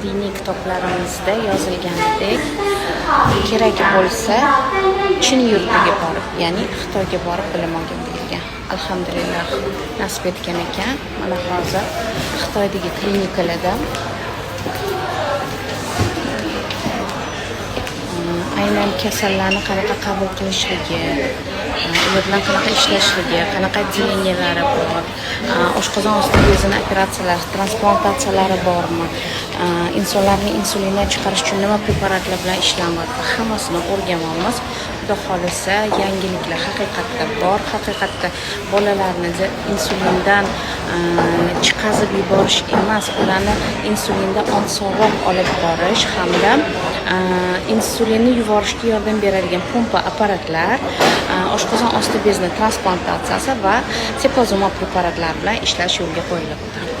diniy kitoblarimizda yozilganidek kerak bo'lsa chin yurtiga borib, ya'ni Xitoyga borib bilim olgin deyilgan. Alhamdulillah nasib etgan ekan. Mana hozir Xitoydagi klinikalarda aynan kasallarni qanaqa qabul qilishligi, ular bilan qanaqa ishlashligi, qanaqa отделениялari bor, oshqozon osti bezini operatsiyalari, transplantatsiyalari bormi, insonlarning insulinini chiqarish uchun nima preparatlar bilan ishlanyapti, hammasini o'rganamiz. Xudo xohlasa yangiliklar haqiqatda bor. Haqiqatda bolalarni insulindan chiqazib yuborish emas, ularni insulindan osonroq olib borish hamda insulinni yuborishga yordam beradigan pompa apparatlar, oshqozon osti bezini transplantatsiyasi va sepazumab preparatlar bilan ishlash yo'lga qo'yilibdi.